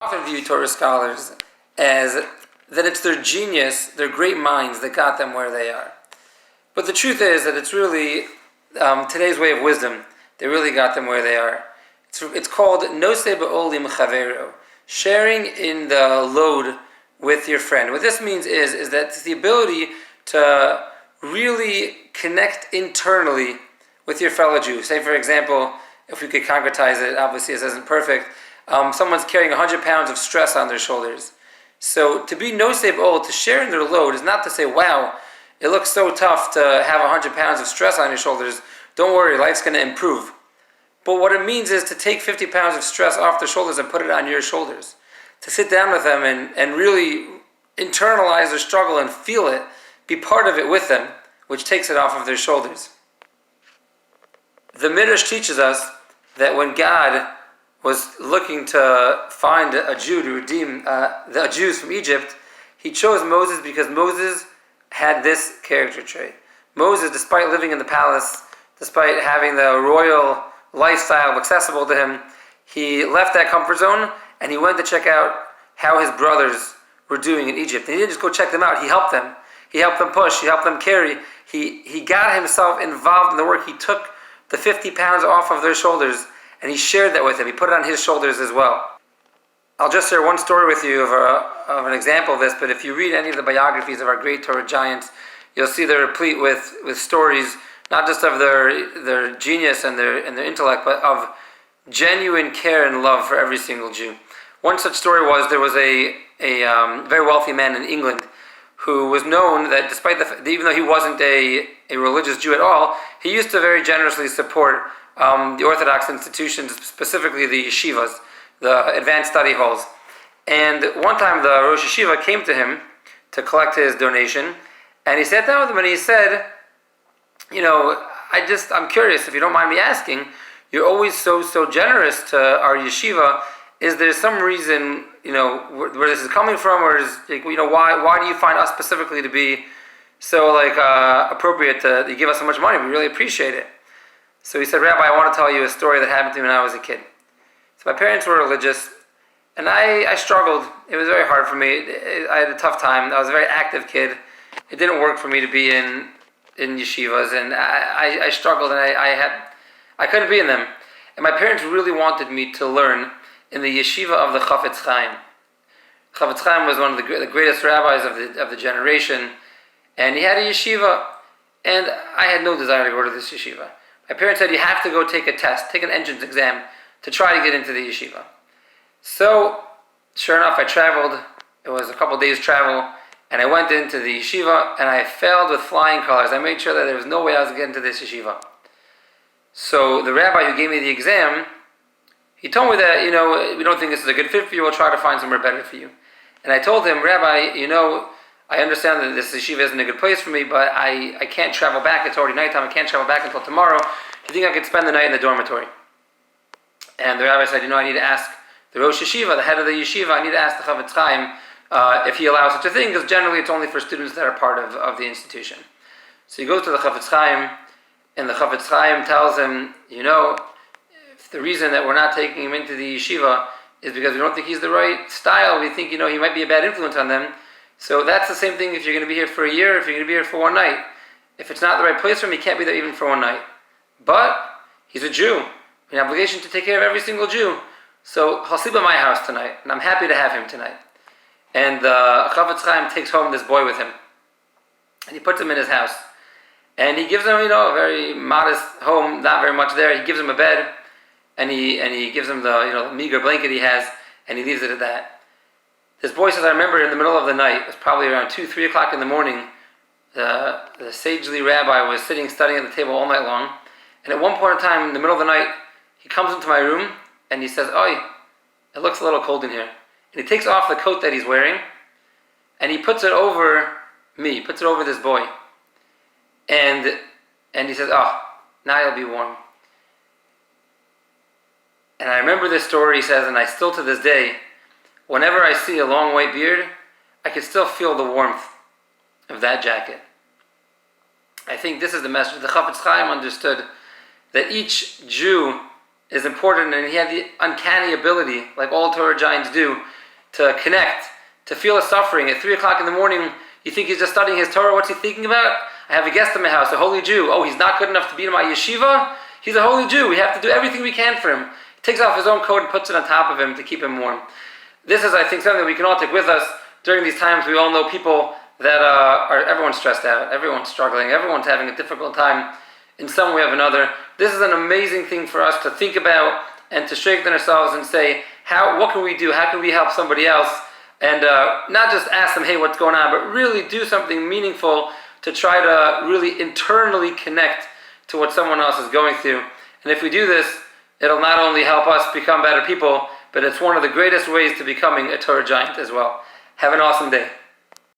Often view Torah scholars as that it's their genius, their great minds that got them where they are. But the truth is that it's really today's way of wisdom that really got them where they are. It's called Nosei Ba'olim Chavero, sharing in the load with your friend. What this means is that it's the ability to really connect internally with your fellow Jew. Say, for example, if we could concretize it, obviously this isn't perfect. Someone's carrying 100 pounds of stress on their shoulders. So to be nosei b'ol, to share in their load, is not to say, wow, it looks so tough to have 100 pounds of stress on your shoulders. Don't worry, life's going to improve. But what it means is to take 50 pounds of stress off their shoulders and put it on your shoulders. To sit down with them and really internalize their struggle and feel it, be part of it with them, which takes it off of their shoulders. The Midrash teaches us that when God was looking to find a Jew to redeem the Jews from Egypt, he chose Moses because Moses had this character trait. Moses, despite living in the palace, despite having the royal lifestyle accessible to him, he left that comfort zone and he went to check out how his brothers were doing in Egypt. And he didn't just go check them out, he helped them. He helped them push, he helped them carry. He got himself involved in the work. He took the 50 pounds off of their shoulders and he shared that with them. He put it on his shoulders as well. I'll just share one story with you of an example of this, but if you read any of the biographies of our great Torah giants, you'll see they're replete with stories, not just of their genius and their intellect, but of genuine care and love for every single Jew. One such story was there was a very wealthy man in England who was known that despite even though he wasn't a religious Jew at all, he used to very generously support the Orthodox institutions, specifically the yeshivas, the advanced study halls. And one time the Rosh Yeshiva came to him to collect his donation, and he sat down with him and he said, I'm curious, if you don't mind me asking, you're always so generous to our yeshiva. Is there some reason, where this is coming from, or is, why do you find us specifically to be so appropriate to give us so much money? We really appreciate it. So he said, Rabbi, I want to tell you a story that happened to me when I was a kid. So my parents were religious, and I struggled. It was very hard for me. I had a tough time. I was a very active kid. It didn't work for me to be in yeshivas, and I struggled, and I couldn't be in them. And my parents really wanted me to learn in the yeshiva of the Chafetz Chaim. Chafetz Chaim was one of the greatest rabbis of the generation, and he had a yeshiva, and I had no desire to go to this yeshiva. My parents said, you have to go take a test, take an entrance exam to try to get into the yeshiva. So, sure enough, I traveled. It was a couple days travel, and I went into the yeshiva, and I failed with flying colors. I made sure that there was no way I was going to get into this yeshiva. So the rabbi who gave me the exam, he told me that, we don't think this is a good fit for you, we'll try to find somewhere better for you. And I told him, Rabbi, I understand that this yeshiva isn't a good place for me, but I can't travel back. It's already nighttime. I can't travel back until tomorrow. Do you think I could spend the night in the dormitory? And the rabbi said, I need to ask the Rosh Yeshiva, the head of the yeshiva, I need to ask the Chafetz Chaim if he allows such a thing, because generally it's only for students that are part of the institution. So he goes to the Chafetz Chaim, and the Chafetz Chaim tells him, if the reason that we're not taking him into the yeshiva is because we don't think he's the right style, we think, he might be a bad influence on them. So that's the same thing if you're going to be here for a year, if you're going to be here for one night. If it's not the right place for him, he can't be there even for one night. But he's a Jew. We have an obligation to take care of every single Jew. So he'll sleep at my house tonight, and I'm happy to have him tonight. And Chafetz Chaim takes home this boy with him, and he puts him in his house. And he gives him, a very modest home, not very much there. He gives him a bed, and he gives him the meager blanket he has, and he leaves it at that. This boy says, I remember in the middle of the night, it was probably around 2, 3 o'clock in the morning, the sagely rabbi was sitting studying at the table all night long, and at one point in time, in the middle of the night, he comes into my room, and he says, Oi, it looks a little cold in here. And he takes off the coat that he's wearing, and he puts it over me, puts it over this boy. And he says, now you'll be warm. And I remember this story, he says, and I still to this day, whenever I see a long white beard, I can still feel the warmth of that jacket. I think this is the message. The Chafetz Chaim understood that each Jew is important, and he had the uncanny ability, like all Torah giants do, to connect, to feel a suffering. At 3 o'clock in the morning, you think he's just studying his Torah. What's he thinking about? I have a guest in my house, a holy Jew. Oh, he's not good enough to be in my yeshiva? He's a holy Jew. We have to do everything we can for him. He takes off his own coat and puts it on top of him to keep him warm. This is, I think, something that we can all take with us during these times. We all know people that everyone's stressed out, everyone's struggling, everyone's having a difficult time in some way or another. This is an amazing thing for us to think about and to strengthen ourselves and say, what can we do? How can we help somebody else? And not just ask them, hey, what's going on, but really do something meaningful to try to really internally connect to what someone else is going through. And if we do this, it'll not only help us become better people, but it's one of the greatest ways to becoming a Torah giant as well. Have an awesome day.